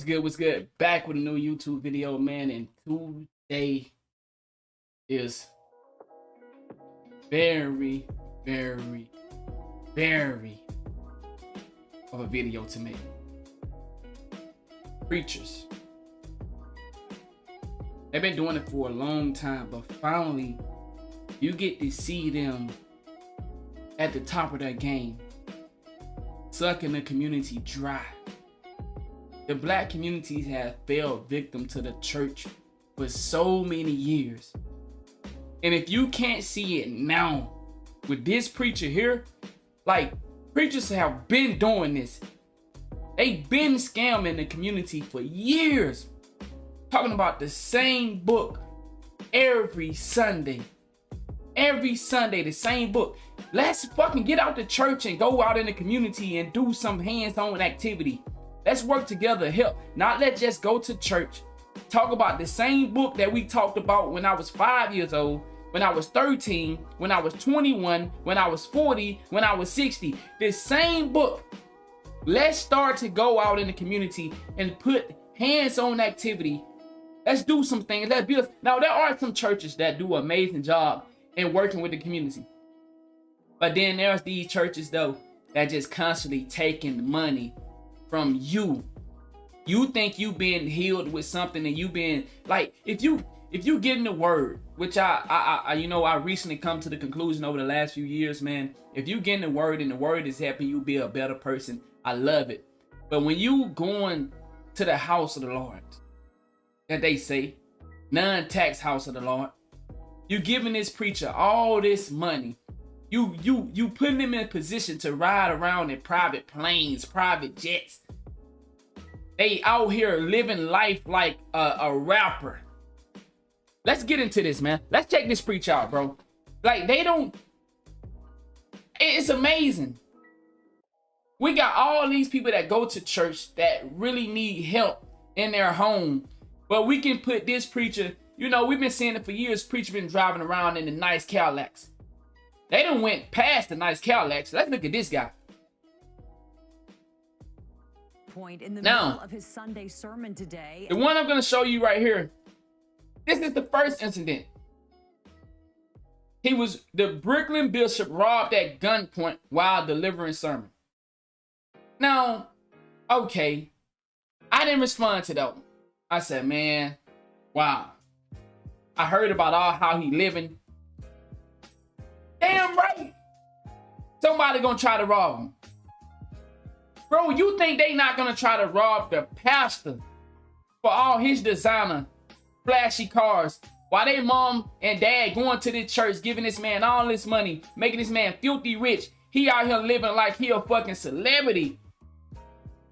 good? What's good? Back with a new YouTube video, man. And today is very, very, very of a video to make. Preachers. They've been doing it for a long time, but finally, you get to see them at the top of their game, sucking the community dry. The black community has fell victim to the church for so many years. And if you can't see it now with this preacher here, like, preachers have been doing this. They've been scamming the community for years. Talking about the same book every Sunday. Every Sunday, the same book. Let's fucking get out the church and go out in the community and do some hands-on activity. Let's work together, help. Not let's just go to church. Talk about the same book that we talked about when I was 5 years old, when I was 13, when I was 21, when I was 40, when I was 60. This same book. Let's start to go out in the community and put hands-on activity. Let's do some things. Let's build. Now, there are some churches that do an amazing job in working with the community. But then there's these churches, though, that just constantly taking money from you. You think you been healed with something, and you been like, if you get in the word, which I recently come to the conclusion over the last few years, man. If you get in the word and the word is helping you be a better person, I love it. But when you going to the house of the Lord, that they say, non-tax house of the Lord, you giving this preacher all this money. You putting him in a position to ride around in private planes, private jets. They out here living life like a rapper. Let's get into this, man. Let's check this preacher out, bro. Like, they don't... It's amazing. We got all these people that go to church that really need help in their home. But we can put this preacher... You know, we've been seeing it for years. Preacher been driving around in the nice Cadillacs. They done went past the nice Cadillacs. Let's look at this guy. Point in the middle of his Sunday sermon today. The one I'm going to show you right here. This is the first incident. The Brooklyn bishop robbed at gunpoint while delivering sermon. Now, okay, I didn't respond to that one. I said, man, wow. I heard about how he living. Damn right. Somebody gonna try to rob him. Bro, you think they not gonna try to rob the pastor for all his designer, flashy cars, while they mom and dad going to this church, giving this man all this money, making this man filthy rich. He out here living like he a fucking celebrity.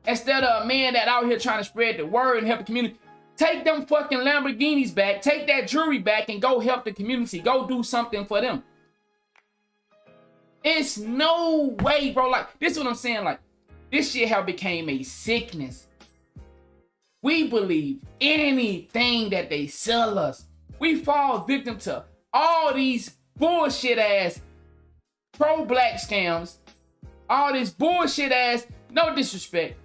Instead of a man that out here trying to spread the word and help the community. Take them fucking Lamborghinis back. Take that jewelry back and go help the community. Go do something for them. It's no way, bro. Like, this is what I'm saying. Like, this shit have became a sickness. We believe anything that they sell us. We fall victim to all these bullshit ass pro-black scams. All this bullshit ass, no disrespect.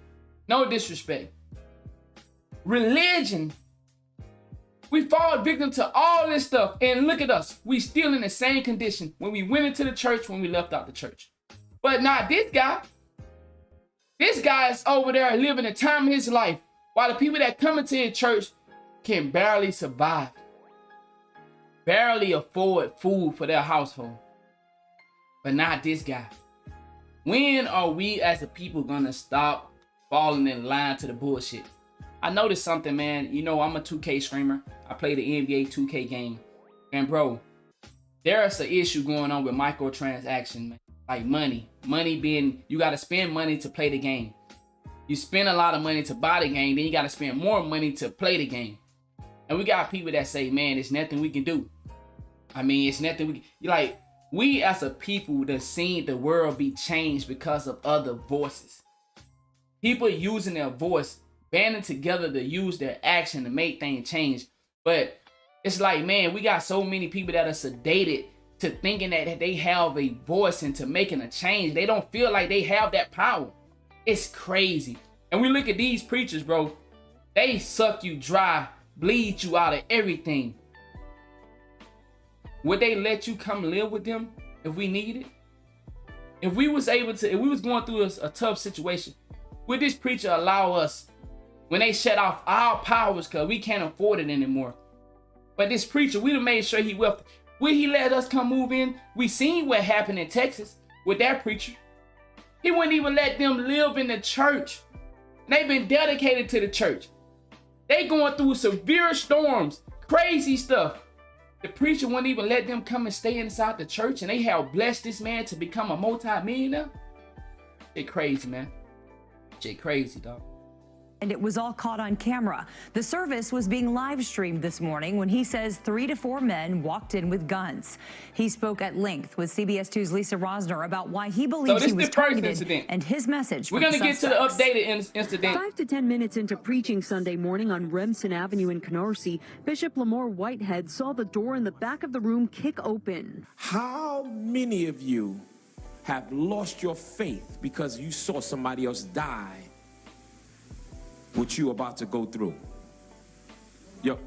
No disrespect. Religion. We fall victim to all this stuff. And look at us. We still in the same condition when we went into the church, when we left out the church. But not this guy. This guy is over there living the time of his life, while the people that come into his church can barely survive. Barely afford food for their household. But not this guy. When are we as a people gonna stop falling in line to the bullshit? I noticed something, man. You know, I'm a 2K streamer. I play the NBA 2K game. And bro, there's an issue going on with microtransactions, man. Like money. Money being, you got to spend money to play the game. You spend a lot of money to buy the game, then you got to spend more money to play the game. And we got people that say, man, there's nothing we can do. I mean, it's nothing we can, like, we as a people that seen the world be changed because of other voices. People using their voice, banding together to use their action to make things change. But it's like, man, we got so many people that are sedated to thinking that they have a voice into making a change. They don't feel like they have that power. It's crazy. And we look at these preachers, bro. They suck you dry, bleed you out of everything. Would they let you come live with them if we needed? If we was going through a tough situation, would this preacher allow us, when they shut off our powers because we can't afford it anymore? But this preacher, we'd have made sure he wealthy. Would he let us come move in? We seen what happened in Texas with that preacher. He wouldn't even let them live in the church. They've been dedicated to the church. They going through severe storms, crazy stuff. The preacher wouldn't even let them come and stay inside the church, and they have blessed this man to become a multi-millionaire. Shit crazy, man. Shit crazy, dog. And it was all caught on camera. The service was being live streamed this morning when he says 3 to 4 men walked in with guns. He spoke at length with CBS 2's Lisa Rosner about why he believes he was targeted and his message. We're going to get to the updated incident. 5 to 10 minutes into preaching Sunday morning on Remsen Avenue in Canarsie, Bishop Lamor Whitehead saw the door in the back of the room kick open. How many of you have lost your faith because you saw somebody else die? What you about to go through? Yo,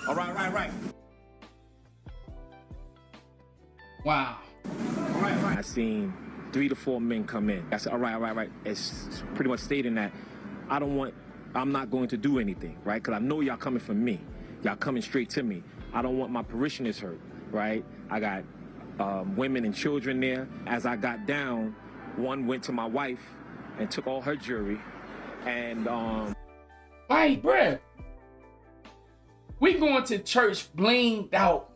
all right. Wow. All right. I seen 3 to 4 men come in. I said, all right. It's pretty much stating that I'm not going to do anything, right? Because I know y'all coming for me. Y'all coming straight to me. I don't want my parishioners hurt, right? I got women and children there. As I got down, one went to my wife and took all her jewelry. And like, bruh, we going to church blinged out.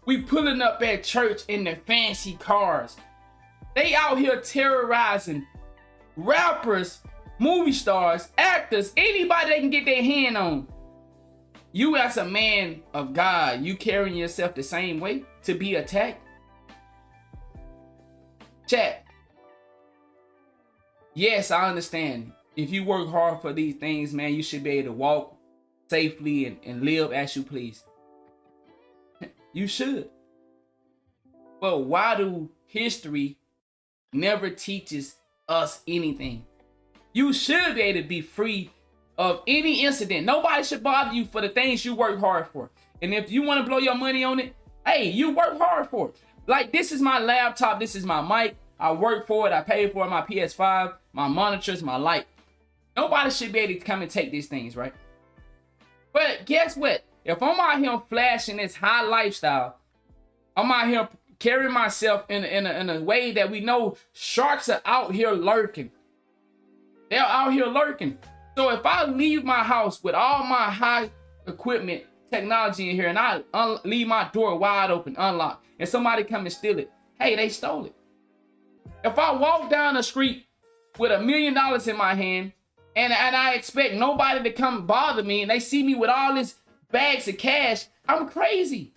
We pulling up at church in the fancy cars. They out here terrorizing rappers, movie stars, actors, anybody they can get their hand on. You as a man of God, you carrying yourself the same way to be attacked? Chat. Yes, I understand. If you work hard for these things, man, you should be able to walk safely and live as you please. You should. But why do history never teaches us anything? You should be able to be free of any incident. Nobody should bother you for the things you work hard for. And if you want to blow your money on it, hey, you work hard for it. Like, this is my laptop. This is my mic. I work for it. I pay for it. My PS5, my monitors, my light. Nobody should be able to come and take these things, right? But guess what? If I'm out here flashing this high lifestyle, I'm out here carrying myself in a way that we know sharks are out here lurking. They're out here lurking. So if I leave my house with all my high equipment, technology in here, and I leave my door wide open, unlocked, and somebody come and steal it, hey, they stole it. If I walk down the street with $1 million in my hand, and I expect nobody to come bother me, and they see me with all this bags of cash, I'm crazy.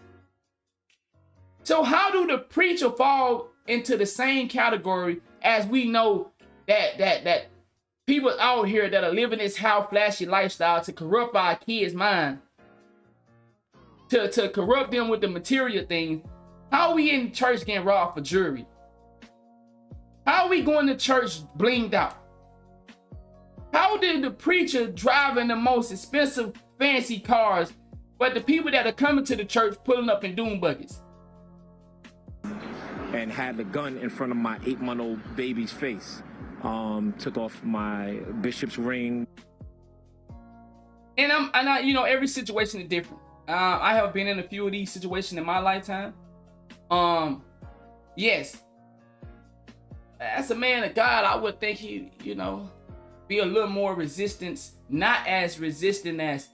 So how do the preacher fall into the same category as we know that people out here that are living this how flashy lifestyle to corrupt our kids' mind, to corrupt them with the material things? How are we in church getting robbed for jewelry? How are we going to church blinged out? How did the preacher driving the most expensive fancy cars, but the people that are coming to the church pulling up in doom buckets? And had the gun in front of my 8-month-old baby's face. Took off my bishop's ring. And I, you know, every situation is different. I have been in a few of these situations in my lifetime. Yes, as a man of God, I would think he, you know, be a little more resistant, not as resistant as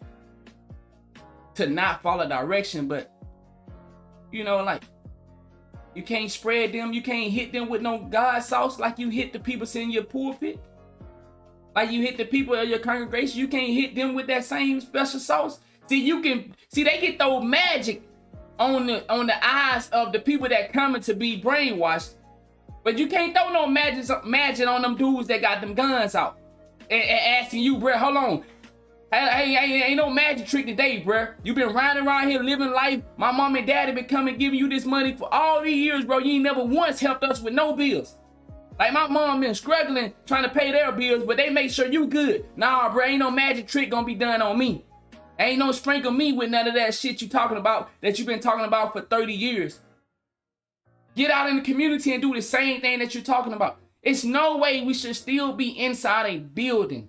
to not follow direction, but you know, like, you can't spread them, you can't hit them with no God sauce like you hit the people sitting in your pulpit, like you hit the people of your congregation. You can't hit them with that same special sauce. See, they get throw magic on the eyes of the people that coming to be brainwashed, but you can't throw no magic on them dudes that got them guns out and asking you, bruh, hold on. Hey, ain't no magic trick today, bruh. You been riding around here living life. My mom and daddy been coming giving you this money for all these years, bro. You ain't never once helped us with no bills. Like my mom been struggling trying to pay their bills, but they make sure you good. Nah, bro, ain't no magic trick gonna be done on me. Ain't no sprinkle me with none of that shit you talking about that you've been talking about for 30 years. Get out in the community and do the same thing that you're talking about. It's no way we should still be inside a building.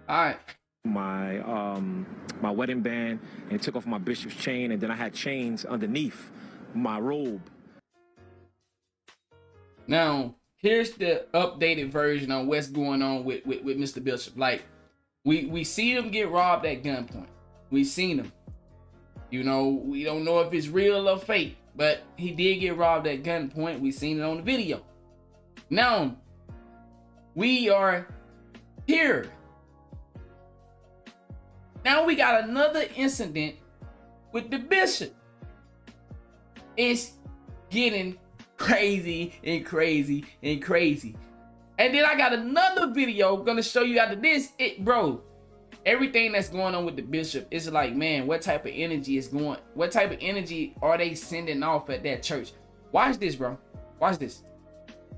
All right. My wedding band and took off my bishop's chain, and then I had chains underneath my robe. Now, here's the updated version on what's going on with Mr. Bishop. Like, we see him get robbed at gunpoint. We seen him. You know, we don't know if it's real or fake, but he did get robbed at gunpoint. We seen it on the video. Now, we are here. Now we got another incident with the bishop. It's getting crazy and crazy and crazy. And then I got another video gonna show you after this. Bro, everything that's going on with the bishop is like, man, what type of energy is going? What type of energy are they sending off at that church? Watch this, bro. Watch this.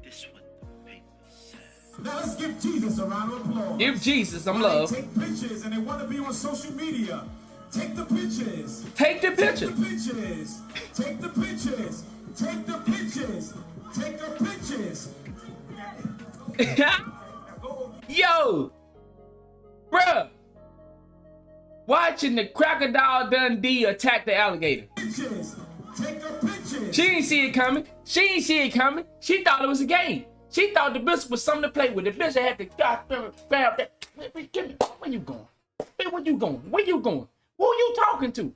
This what the paper said. Now let's give Jesus a round of applause. Give Jesus some When love. they take pictures and they want to be on social media. Take the pictures. Take the picture. Take the pictures. Take the pictures. Take the pictures. Take the pictures. Yo, bruh, watching the Crocodile Dundee attack the alligator. Pictures. Take the pictures. She didn't see it coming. She didn't see it coming. She thought it was a game. She thought the bishop was something to play with. The bishop had to grab that. Give me. Where you going? Hey, where you going? Where you going? Who you talking to?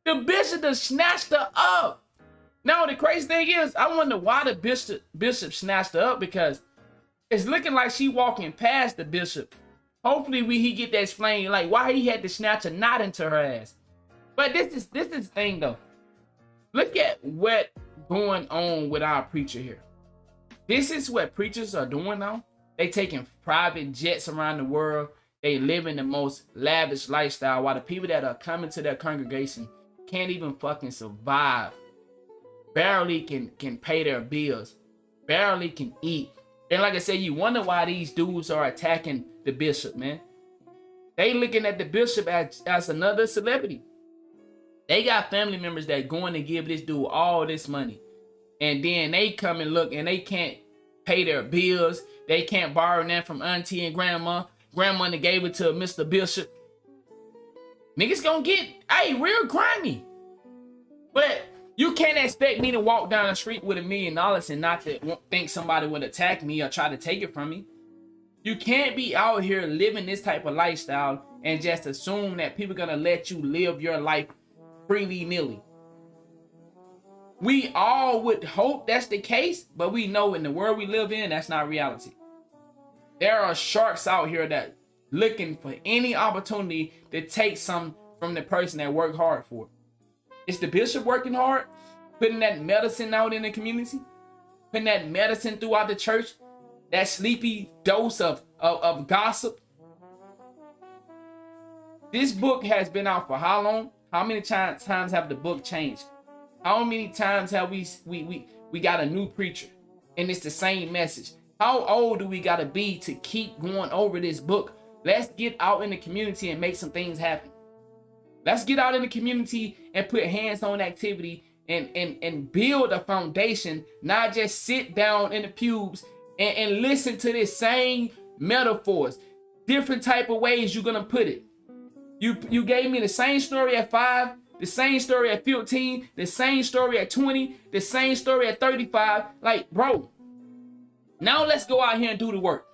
The bishop done snatched her up. Now the crazy thing is, I wonder why the bishop snatched her up, because it's looking like she walking past the bishop. Hopefully he get that explained, like why he had to snatch a knot into her ass. But this is the thing though. Look at what going on with our preacher here. This is what preachers are doing now. They taking private jets around the world. They living the most lavish lifestyle, while the people that are coming to their congregation can't even fucking survive. Barely can pay their bills. Barely can eat. And like I said, you wonder why these dudes are attacking the bishop, man. They looking at the bishop as another celebrity. They got family members that going to give this dude all this money. And then they come and look and they can't pay their bills. They can't borrow that from auntie and grandma. Grandma gave it to Mr. Bishop. Niggas gonna get, real grimy. But you can't expect me to walk down the street with $1 million and not to think somebody would attack me or try to take it from me. You can't be out here living this type of lifestyle and just assume that people are gonna let you live your life freely-nilly. We all would hope that's the case, but we know in the world we live in, that's not reality. There are sharks out here that looking for any opportunity to take some from the person that worked hard for it. Is the bishop working hard? Putting that medicine out in the community? Putting that medicine throughout the church? That sleepy dose of gossip? This book has been out for how long? How many times have the book changed? How many times have we got a new preacher and it's the same message? How old do we gotta be to keep going over this book? Let's get out in the community and make some things happen. Let's get out in the community and put hands-on activity and build a foundation, not just sit down in the pews and listen to this same metaphors, different type of ways you're gonna put it. You gave me the same story at 5, the same story at 15, the same story at 20, the same story at 35. Like, bro, now let's go out here and do the work.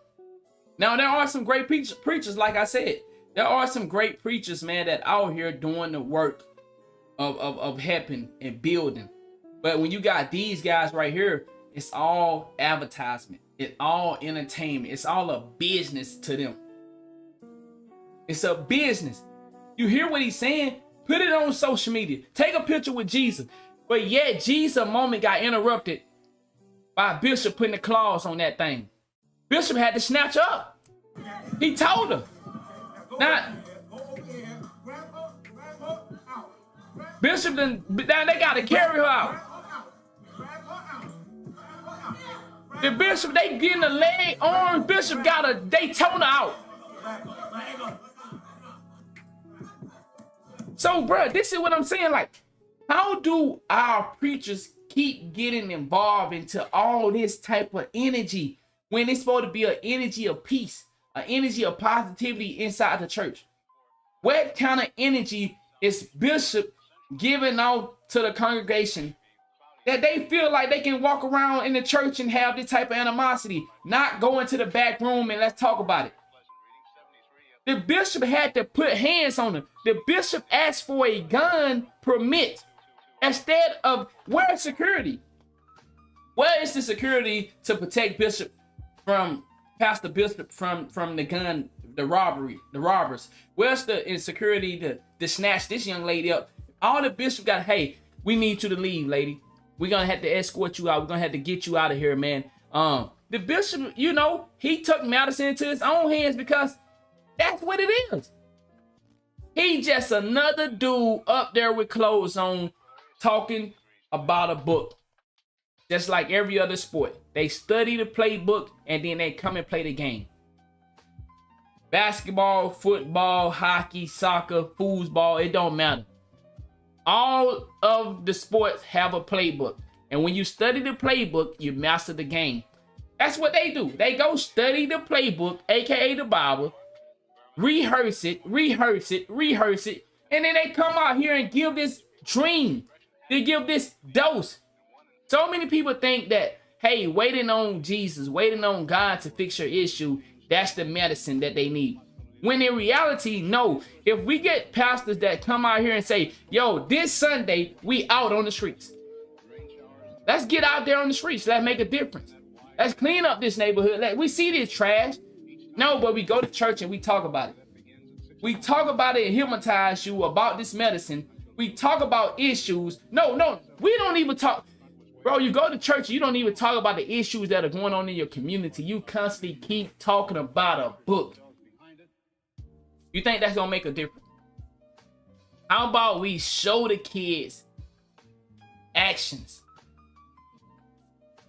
Now, there are some great preachers, like I said. There are some great preachers, man, that out here doing the work of helping and building. But when you got these guys right here, it's all advertisement. It's all entertainment. It's all a business to them. It's a business. You hear what he's saying? Put it on social media. Take a picture with Jesus. But yet, Jesus' moment got interrupted by Bishop putting the claws on that thing. Bishop had to snatch her up. He told her. Now, Bishop, now they got to carry her out. The bishop, they getting a leg on. Bishop got a Daytona out. So, bro, this is what I'm saying. Like, how do our preachers keep getting involved into all this type of energy when it's supposed to be an energy of peace, an energy of positivity inside the church? What kind of energy is Bishop giving out to the congregation that they feel like they can walk around in the church and have this type of animosity, not go into the back room and let's talk about it? The bishop had to put hands on him. The bishop asked for a gun permit instead of where's security? Where is the security to protect Bishop from Pastor Bishop from the gun, the robbers? Where's the insecurity to snatch this young lady up? All the bishop got, hey, we need you to leave, lady. We're gonna have to escort you out. We're gonna have to get you out of here, man. The bishop, you know, he took matters into his own hands because that's what it is. He just another dude up there with clothes on talking about a book. Just like every other sport. They study the playbook and then they come and play the game. Basketball, football, hockey, soccer, foosball, it don't matter. All of the sports have a playbook. And when you study the playbook, you master the game. That's what they do. They go study the playbook, aka the Bible, rehearse it, and then they come out here and give this dream. They give this dose. So many people think that, hey, waiting on Jesus, waiting on God to fix your issue, that's the medicine that they need. When in reality, no. If we get pastors that come out here and say, yo, this Sunday, we out on the streets. Let's get out there on the streets. Let's make a difference. Let's clean up this neighborhood. We see this trash. No, but we go to church and we talk about it. We talk about it and hypnotize you about this medicine. We talk about issues. No, we don't even talk. Bro, you go to church, you don't even talk about the issues that are going on in your community. You constantly keep talking about a book. You think that's gonna make a difference? How about we show the kids actions?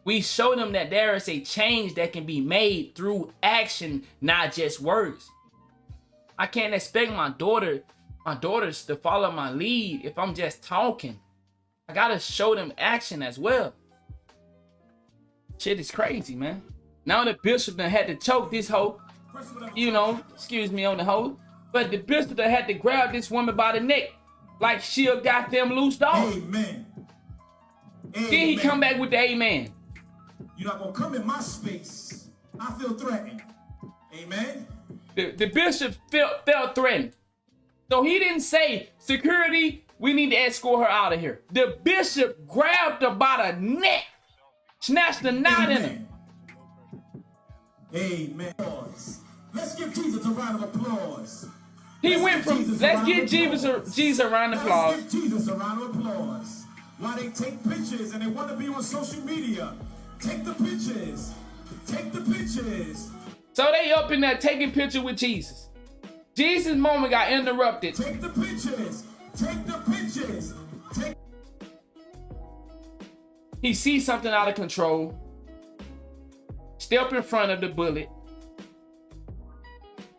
We show them that there is a change that can be made through action, not just words. I can't expect my daughters to follow my lead if I'm just talking. I gotta show them action as well. Shit is crazy, man. Now the bishop done had to choke this hoe, you know, excuse me on the hoe, but the bishop done had to grab this woman by the neck like she a goddamn loose dog. Amen. Then he come back with the amen. You're not gonna come in my space. I feel threatened. Amen. The bishop felt threatened. So he didn't say, security, we need to escort her out of here. The bishop grabbed her by the neck, snatched the knot in her. Amen. Let's give Jesus a round of applause. He went from, let's give Jesus a round of applause. Let's give Jesus a round of applause. While they take pictures and they want to be on social media, take the pictures. Take the pictures. So they up in there taking pictures with Jesus. Jesus' moment got interrupted. Take the pictures. Take the pictures. He sees something out of control. Step in front of the bullet.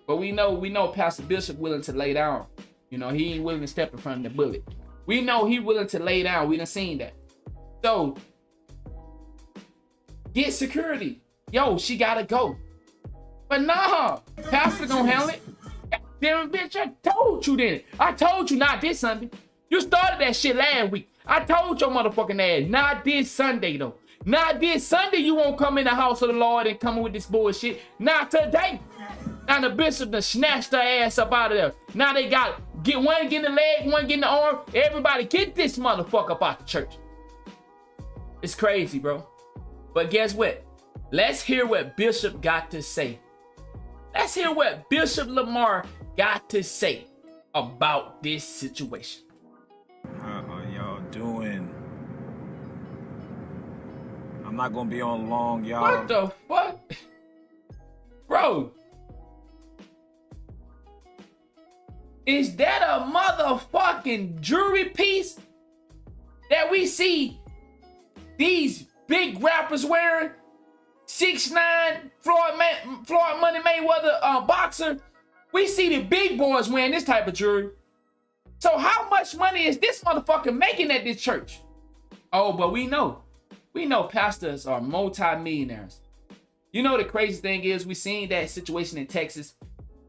But we know Pastor Bishop willing to lay down. You know, he ain't willing to step in front of the bullet. We know he willing to lay down. We done seen that. So, get security. Yo, she gotta go. But nah, Pastor gonna handle it. Damn bitch, I told you then. I told you not this Sunday. You started that shit last week. I told your motherfucking ass, not this Sunday though. Not this Sunday you won't come in the house of the Lord and come with this bullshit. Not today. Now the bishop done snatched her ass up out of there. Now they got one getting the leg, one getting the arm. Everybody get this motherfucker up out the church. It's crazy, bro. But guess what? Let's hear what Bishop got to say. Let's hear what Bishop Lamor got to say about this situation. How are y'all doing? I'm not gonna be on long, y'all. What the fuck? Bro. Is that a motherfucking jewelry piece that we see these big rappers wearing? 6'9" Floyd Money Mayweather boxer. We see the big boys wearing this type of jewelry. So how much money is this motherfucker making at this church? Oh, but we know pastors are multi-millionaires. You know, the crazy thing is, we seen that situation in Texas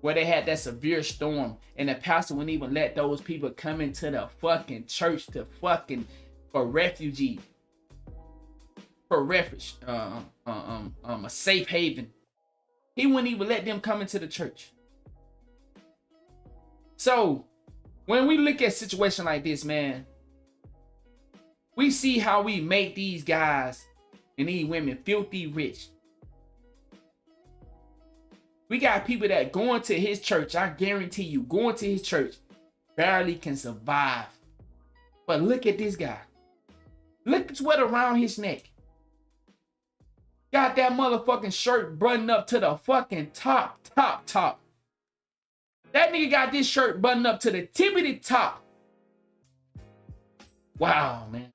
where they had that severe storm and the pastor wouldn't even let those people come into the fucking church to fucking for refuge, a safe haven. He wouldn't even let them come into the church. So when we look at a situation like this, man, we see how we make these guys and these women filthy rich. We got people that going to his church, I guarantee you, going to his church barely can survive. But look at this guy. Look at what around his neck. Got that motherfucking shirt buttoned up to the fucking top. That nigga got this shirt buttoned up to the tippity top. Wow, man.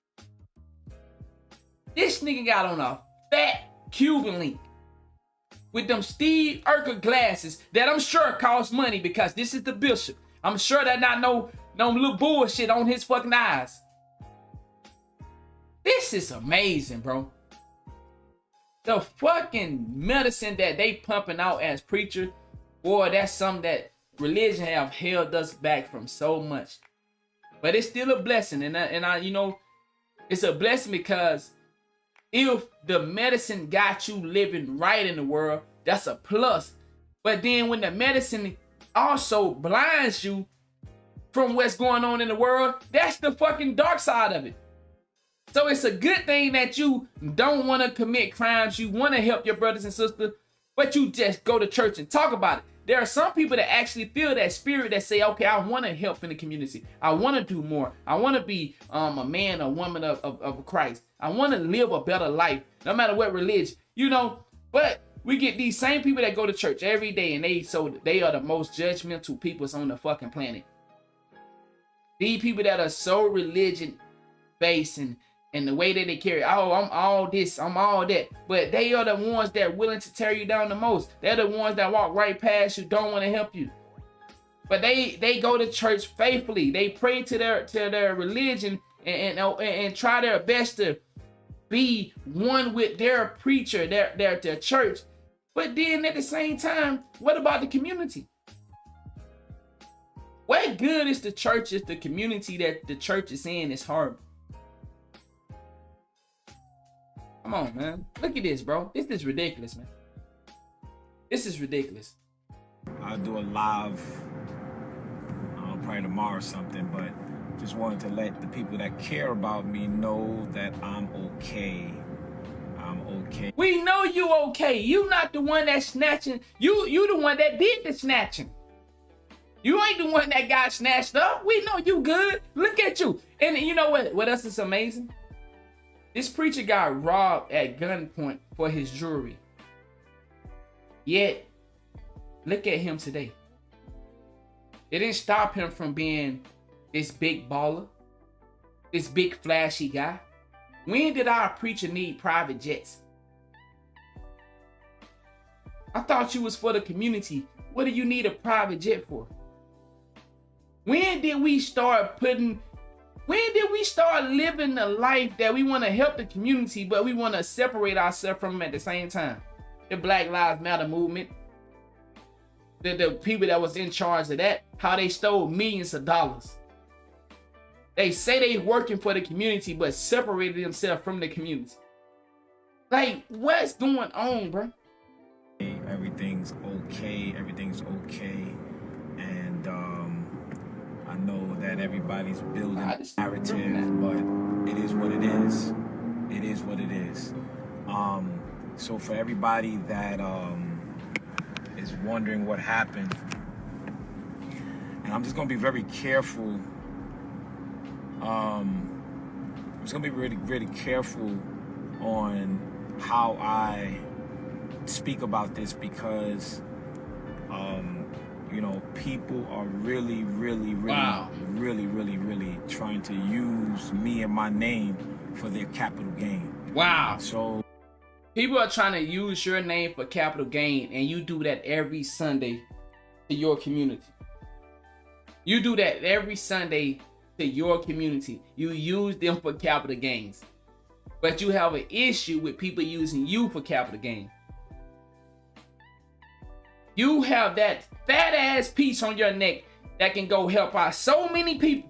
This nigga got on a fat Cuban link with them Steve Urkel glasses that I'm sure cost money because this is the bishop. I'm sure that not no little bullshit on his fucking eyes. This is amazing, bro. The fucking medicine that they pumping out as preacher, boy, that's something that religion have held us back from so much. But it's still a blessing, and I you know, it's a blessing because if the medicine got you living right in the world, that's a plus. But then when the medicine also blinds you from what's going on in the world, that's the fucking dark side of it. So it's a good thing that you don't want to commit crimes. You want to help your brothers and sisters, but you just go to church and talk about it. There are some people that actually feel that spirit that say, okay, I want to help in the community. I want to do more. I want to be a man or woman of Christ. I want to live a better life, no matter what religion, you know. But we get these same people that go to church every day, and they are the most judgmental people on the fucking planet. These people that are so religion-based and the way that they carry, oh, I'm all this, I'm all that. But they are the ones that are willing to tear you down the most. They're the ones that walk right past you, don't want to help you. But they go to church faithfully. They pray to their religion and try their best to be one with their preacher, their church. But then at the same time, what about the community? What good is the church if the community that the church is in is horrible? Come on, man. Look at this, bro. This is ridiculous, man. This is ridiculous. I'll do a live probably tomorrow or something, but just wanted to let the people that care about me know that I'm okay. I'm okay. We know you okay. You not the one that's snatching. You the one that did the snatching. You ain't the one that got snatched up. We know you good. Look at you. And you know what else is amazing? This preacher got robbed at gunpoint for his jewelry. Yet, look at him today. It didn't stop him from being this big baller, this big flashy guy. When did our preacher need private jets? I thought you was for the community. What do you need a private jet for? When did we start living the life that we want to help the community, but we want to separate ourselves from them at the same time? The Black Lives Matter movement, the people that was in charge of that, how they stole millions of dollars. They say they working for the community, but separated themselves from the community. Like, what's going on, bro? Everything's okay. Everything's okay. And I know that everybody's building a narrative, but it is what it is. It is what it is. So for everybody that is wondering what happened, and I'm just gonna be very careful. I'm just gonna be really, really careful on how I speak about this because, you know, people are really trying to use me and my name for their capital gain. Wow. So People are trying to use your name for capital gain, and you do that every Sunday to your community. You do that every Sunday to your community. You use them for capital gains. But you have an issue with people using you for capital gain. You have that fat ass piece on your neck that can go help out so many people.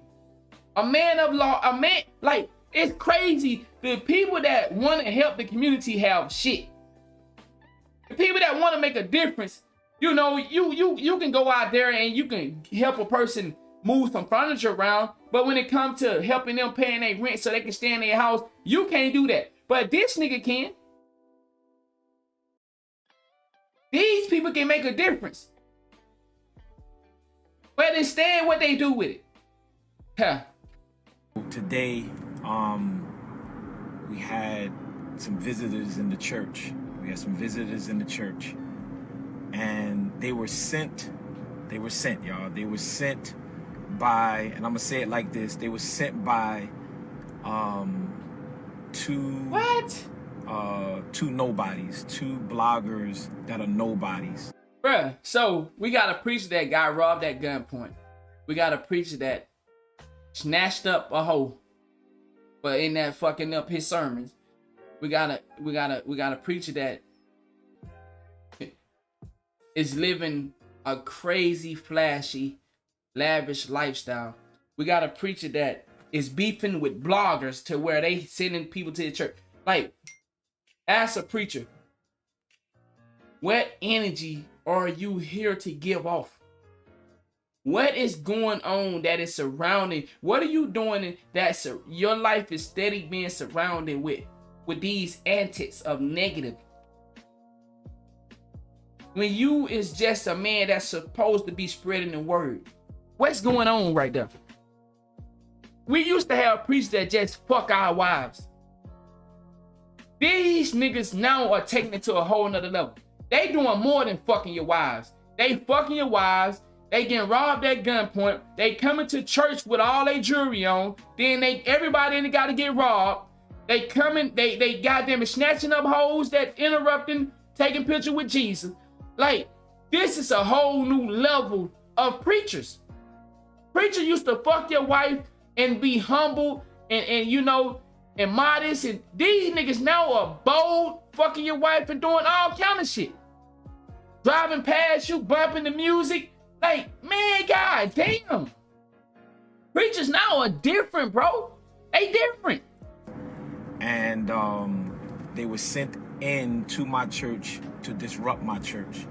A man of law, a man, like, it's crazy. The people that want to help the community have shit. The people that want to make a difference, you know, you can go out there and you can help a person move some furniture around, but when it comes to helping them paying their rent so they can stay in their house, you can't do that. But this nigga can. These people can make a difference. But instead, what they do with it? Huh. Today, we had some visitors in the church. And they were sent, y'all. They were sent by, and I'm gonna say it like this, they were sent by two nobodies, two bloggers that are nobodies. Bruh, so we got a preacher that got robbed at gunpoint. We got a preacher that snatched up a hoe, but in that fucking up his sermons. We got a preacher that is living a crazy, flashy, lavish lifestyle. We got a preacher that is beefing with bloggers to where they sending people to the church. Like, as a preacher, what energy are you here to give off? What is going on that is surrounding? What are you doing that your life is steady being surrounded with these antics of negative? When you is just a man that's supposed to be spreading the word. What's going on right there? We used to have preachers that just fuck our wives. These niggas now are taking it to a whole nother level. They doing more than fucking your wives. They fucking your wives. They getting robbed at gunpoint. They coming to church with all their jewelry on. Then everybody in it got to get robbed. They coming, they goddamn snatching up hoes that interrupting, taking picture with Jesus. Like, this is a whole new level of preachers. Preacher used to fuck your wife and be humble and you know, and modest. And these niggas now are bold, fucking your wife and doing all kind of shit. Driving past you, bumping the music. Like, man, god damn. Preachers now are different, bro. They different. And they were sent in to my church to disrupt my church.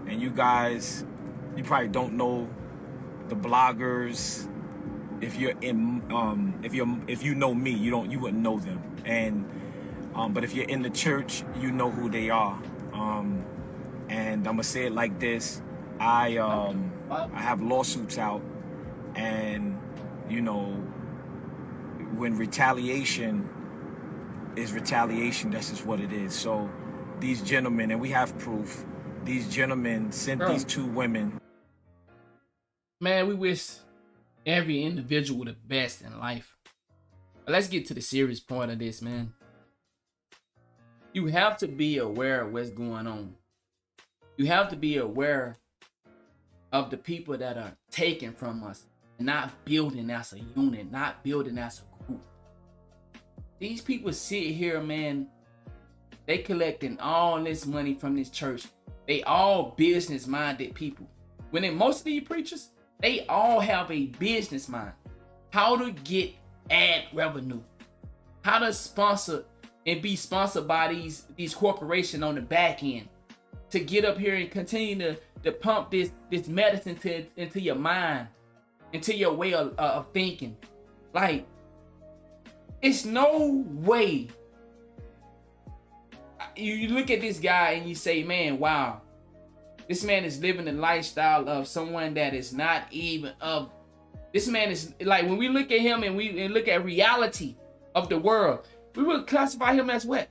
And you guys, you probably don't know the bloggers. If you're in, if you know me, you wouldn't know them. And but if you're in the church, you know who they are. And I'm gonna say it like this: I have lawsuits out, and you know, when retaliation is retaliation, that's just what it is. So these gentlemen, and we have proof, these gentlemen sent these two women. Man, we wish every individual the best in life. But let's get to the serious point of this, man. You have to be aware of what's going on. You have to be aware of the people that are taken from us, not building as a unit, not building as a group. These people sit here, man, they collecting all this money from this church. They all business-minded people. When most of these preachers, they all have a business mind. How to get ad revenue. How to sponsor and be sponsored by these corporations on the back end. To get up here and continue to pump this medicine into your mind, into your way of thinking. Like, it's no way. You look at this guy and you say, man, wow. This man is living the lifestyle of someone that is not even of. This man is like, when we look at him and we look at reality of the world, we would classify him as what?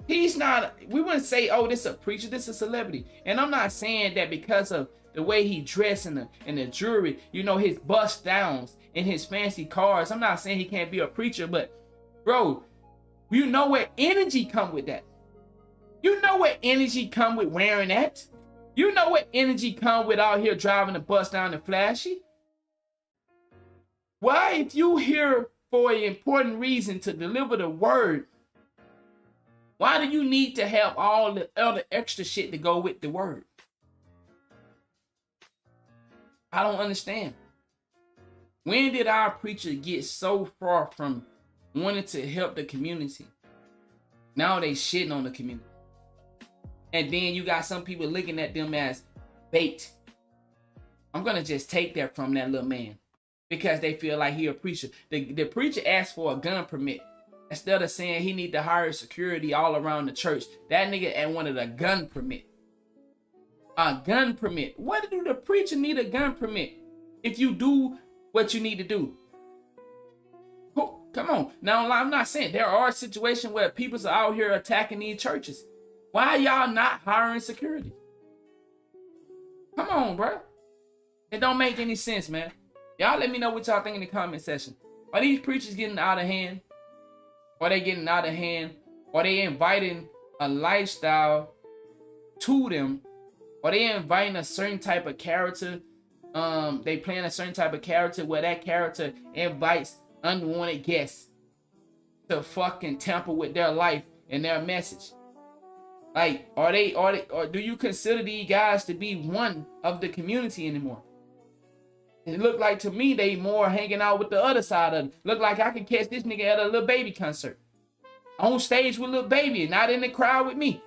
He's not, we wouldn't say, oh, this is a preacher, this is a celebrity. And I'm not saying that because of the way he dressed and the jewelry, you know, his bust downs and his fancy cars. I'm not saying he can't be a preacher, but bro, You know what energy come with that. You know what energy come with wearing that. You know what energy come with out here driving the bus down the flashy. Why, if you here for an important reason to deliver the word, why do you need to have all the other extra shit to go with the word? I don't understand. When did our preacher get so far from wanting to help the community? Now they shitting on the community. And then you got some people looking at them as bait. I'm going to just take that from that little man because they feel like he a preacher. The preacher asked for a gun permit. Instead of saying he need to hire security all around the church, that nigga wanted a gun permit. A gun permit. What do the preacher need a gun permit if you do what you need to do? Come on. Now, I'm not saying there are situations where people are out here attacking these churches. Why y'all not hiring security? Come on, bro. It don't make any sense, man. Y'all let me know what y'all think in the comment section. Are these preachers getting out of hand? Are they getting out of hand? Are they inviting a lifestyle to them? Are they inviting a certain type of character? They playing a certain type of character where that character invites unwanted guests to fucking tamper with their life and their message. Like, or do you consider these guys to be one of the community anymore? It look like to me they more hanging out with the other side of it. Look like I could catch this nigga at a Lil Baby concert. On stage with Lil Baby and not in the crowd with me.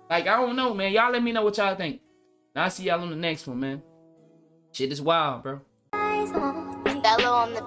Like, I don't know, man. Y'all let me know what y'all think. And I'll see y'all on the next one, man. Shit is wild, bro. Bello on the